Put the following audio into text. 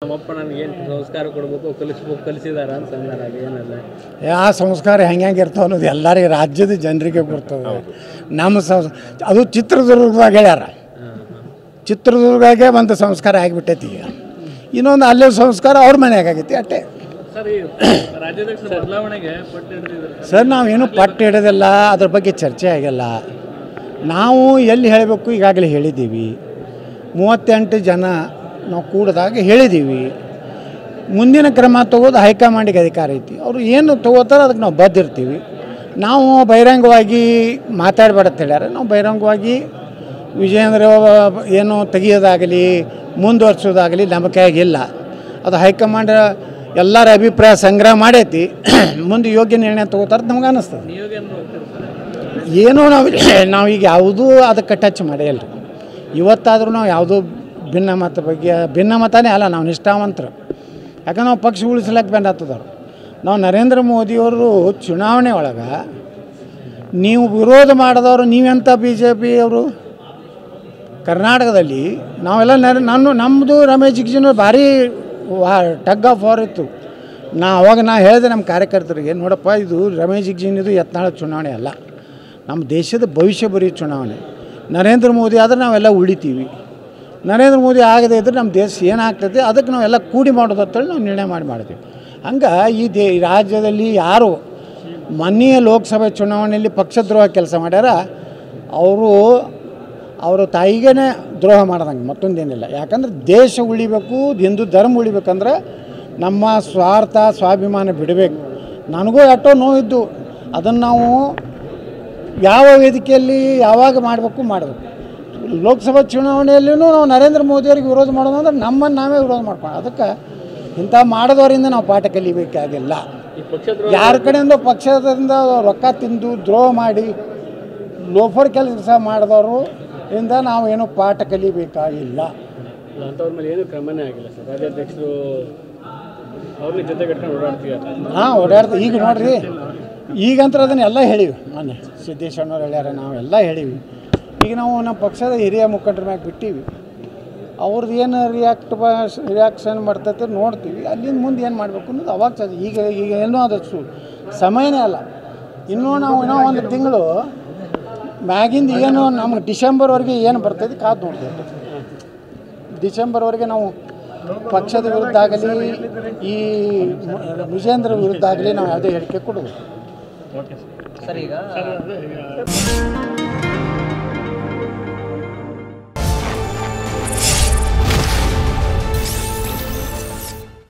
ನಮ್ಮಪ್ಪ ನನಗೆ ಏನು ಸಂಸ್ಕಾರ ಕೊಡಬೇಕು ಕಲಿಸಿದಾರ ಅಂತ ಅಂದಾರ ಏನಲ್ಲ ಯಾವ ಸಂಸ್ಕಾರ ಹೆಂಗೆ ಇರ್ತಾವೆ ಅನ್ನೋದು ಎಲ್ಲರಿಗೆ ರಾಜ್ಯದ ಜನರಿಗೆ ಗೊತ್ತದ. ನಮ್ಮ ಅದು ಚಿತ್ರದುರ್ಗದಾಗ ಹೇಳ್ಯಾರ, ಚಿತ್ರದುರ್ಗಗೆ ಒಂದು ಸಂಸ್ಕಾರ ಆಗಿಬಿಟ್ಟೈತಿ. ಈಗ ಇನ್ನೊಂದು ಅಲ್ಲೇ ಸಂಸ್ಕಾರ ಅವ್ರ ಮನೆಯಾಗ ಆಗೈತಿ ಅಷ್ಟೇ. ಸರ್ ನಾವೇನು ಪಟ್ಟು ಹಿಡೋದಿಲ್ಲ, ಅದ್ರ ಬಗ್ಗೆ ಚರ್ಚೆ ಆಗಿಲ್ಲ. ನಾವು ಎಲ್ಲಿ ಹೇಳಬೇಕು ಈಗಾಗಲೇ ಹೇಳಿದ್ದೀವಿ. 38 ಜನ ನಾವು ಕೂಡಿದಾಗ ಹೇಳಿದ್ದೀವಿ. ಮುಂದಿನ ಕ್ರಮ ತಗೋದು ಹೈಕಮಾಂಡಿಗೆ ಅಧಿಕಾರ ಐತಿ. ಅವರು ಏನು ತಗೋತಾರೋ ಅದಕ್ಕೆ ನಾವು ಬದ್ದಿರ್ತೀವಿ. ನಾವು ಬಹಿರಂಗವಾಗಿ ಮಾತಾಡಬೇಡಂತ ಹೇಳ್ಯಾರ. ನಾವು ಬಹಿರಂಗವಾಗಿ ವಿಜಯೇಂದ್ರ ಏನು ತೆಗಿಯೋದಾಗಲಿ ಮುಂದುವರ್ಸೋದಾಗಲಿ ನಮ್ಮ ಕೈಯಾಗಿಲ್ಲ. ಅದು ಹೈಕಮಾಂಡ್ ಎಲ್ಲರ ಅಭಿಪ್ರಾಯ ಸಂಗ್ರಹ ಮಾಡೈತಿ. ಮುಂದೆ ಯೋಗ್ಯ ನಿರ್ಣಯ ತಗೋತಾರೆ ನಮ್ಗೆ ಅನ್ನಿಸ್ತದೆ. ಏನೋ ನಾವೀಗ ಯಾವುದೂ ಅದಕ್ಕೆ ಟಚ್ ಮಾಡಿಲ್ಲ ರೀ. ಇವತ್ತಾದರೂ ನಾವು ಯಾವುದೂ ಭಿನ್ನಮತನೇ ಅಲ್ಲ, ನಾವು ನಿಷ್ಠಾವಂತರು. ಯಾಕಂದ್ರೆ ನಾವು ಪಕ್ಷ ಉಳಿಸ್ಲಿಕ್ಕೆ ಬೆನ್ನತ್ತದವ್ರು. ನಾವು ನರೇಂದ್ರ ಮೋದಿಯವರು ಚುನಾವಣೆ ಒಳಗೆ ನೀವು ವಿರೋಧ ಮಾಡಿದವರು ನೀವೆಂಥ BJP ಅವರು ಕರ್ನಾಟಕದಲ್ಲಿ ನಾವೆಲ್ಲ ನಮ್ಮದು ರಮೇಶ್ ಜಿಗಜಿನವ್ರು ಭಾರಿ ಟಗ್ ಆಫ್ ವಾರ್ ಇತ್ತು. ಅವಾಗ ನಾ ಹೇಳಿದೆ ನಮ್ಮ ಕಾರ್ಯಕರ್ತರಿಗೆ, ನೋಡಪ್ಪ ಇದು ರಮೇಶ್ ಜಿಗಜಿನಿದು ಯತ್ನಾಳ ಚುನಾವಣೆ ಅಲ್ಲ, ನಮ್ಮ ದೇಶದ ಭವಿಷ್ಯ ಬರೀ ಚುನಾವಣೆ. ನರೇಂದ್ರ ಮೋದಿ ಆದರೆ ನಾವೆಲ್ಲ ಉಳಿತೀವಿ, ನರೇಂದ್ರ ಮೋದಿ ಆಗದೇ ಇದ್ದರೆ ನಮ್ಮ ದೇಶ ಏನಾಗ್ತದೆ ಅದಕ್ಕೆ ನಾವೆಲ್ಲ ಕೂಡಿ ಮಾಡೋದು ಅಂತೇಳಿ ನಾವು ನಿರ್ಣಯ ಮಾಡಿದ್ವಿ. ಹಂಗೆ ಈ ರಾಜ್ಯದಲ್ಲಿ ಯಾರು ಮೊನ್ನೆಯ ಲೋಕಸಭೆ ಚುನಾವಣೆಯಲ್ಲಿ ಪಕ್ಷದ್ರೋಹ ಕೆಲಸ ಮಾಡ್ಯಾರ ಅವರು ತಾಯಿಗೇ ದ್ರೋಹ ಮಾಡ್ದಂಗೆ ಮತ್ತೊಂದೇನಿಲ್ಲ. ಯಾಕಂದ್ರೆ ದೇಶ ಉಳಿಬೇಕು, ಹಿಂದೂ ಧರ್ಮ ಉಳಿಬೇಕಂದ್ರೆ ನಮ್ಮ ಸ್ವಾರ್ಥ ಸ್ವಾಭಿಮಾನ ಬಿಡಬೇಕು. ನನಗೂ ಎಷ್ಟೋ ನೋವಿದ್ದು, ಅದನ್ನು ನಾವು ಯಾವ ವೇದಿಕೆಯಲ್ಲಿ ಯಾವಾಗ ಮಾಡಬೇಕು. ಲೋಕಸಭಾ ಚುನಾವಣೆಯಲ್ಲೂ ನಾವು ನರೇಂದ್ರ ಮೋದಿಯವ್ರಿಗೆ ವಿರೋಧ ಮಾಡೋದು ಅಂದ್ರೆ ನಮ್ಮನ್ನು ನಾವೇ ವಿರೋಧ ಮಾಡ್ಕೊಂಡು, ಅದಕ್ಕೆ ಇಂಥ ಮಾಡೋದವರಿಂದ ನಾವು ಪಾಠ ಕಲಿಬೇಕಾಗಿಲ್ಲ. ಯಾರ ಕಡೆಯಿಂದ ಪಕ್ಷದಿಂದ ರೊಕ್ಕ ತಿಂದು ದ್ರೋಹ ಮಾಡಿ ಲೋಫರ್ ಕೆಲಸ ಮಾಡಿದವರು ಇಂದ ನಾವೇನು ಪಾಠ ಕಲಿಬೇಕಾಗಿಲ್ಲ. ಅಂಥವ್ರ ಮೇಲೆ ಏನು ಕ್ರಮನೇ ಆಗಿಲ್ಲ ಸರ್. ರಾಜ್ಯಾಧ್ಯಕ್ಷರು ಅವ್ರನ್ನ ಜೊತೆಗಟ್ಕೊಂಡು ಓಡಾಡ್ತೀವಿ. ಈಗ ನೋಡ್ರಿ, ಈಗಂತೂ ಅದನ್ನೆಲ್ಲ ಹೇಳಿವಿ. ಮೊನ್ನೆ ಸಿದ್ದೇಶ್ವರನವ್ರು ಹೇಳ್ಯಾರ, ನಾವೆಲ್ಲ ಹೇಳಿವಿ. ಈಗ ನಾವು ನಮ್ಮ ಪಕ್ಷದ ಹಿರಿಯ ಮುಖಂಡರ ಮ್ಯಾಗೆ ಬಿಟ್ಟೀವಿ. ಅವ್ರದ್ದು ಏನು ರಿಯಾಕ್ಷನ್ ಮಾಡ್ತೈತೆ ನೋಡ್ತೀವಿ. ಅಲ್ಲಿಂದ ಮುಂದೆ ಏನು ಮಾಡಬೇಕು ಅನ್ನೋದು ಅವಾಗ ಈಗ ಏನೋ ಅದು ಸಮಯನೇ ಅಲ್ಲ. ಇನ್ನೂ ನಾವು ಒಂದು ತಿಂಗಳು ಮ್ಯಾಗಿಂದ ಏನು ನಮ್ಗೆ ಡಿಸೆಂಬರ್ವರೆಗೆ ಏನು ಬರ್ತೈತೆ ಕಾದು ನೋಡ್ತೇವೆ. ಡಿಸೆಂಬರ್ವರೆಗೆ ನಾವು ಪಕ್ಷದ ವಿರುದ್ಧ ಆಗಲಿ ಈ ವಿಜೇಂದ್ರ ವಿರುದ್ಧ ಆಗಲಿ ನಾವು ಯಾವುದೇ ಹೇಳಿಕೆ ಕೊಡೋದು. ಸರ್ ಈಗ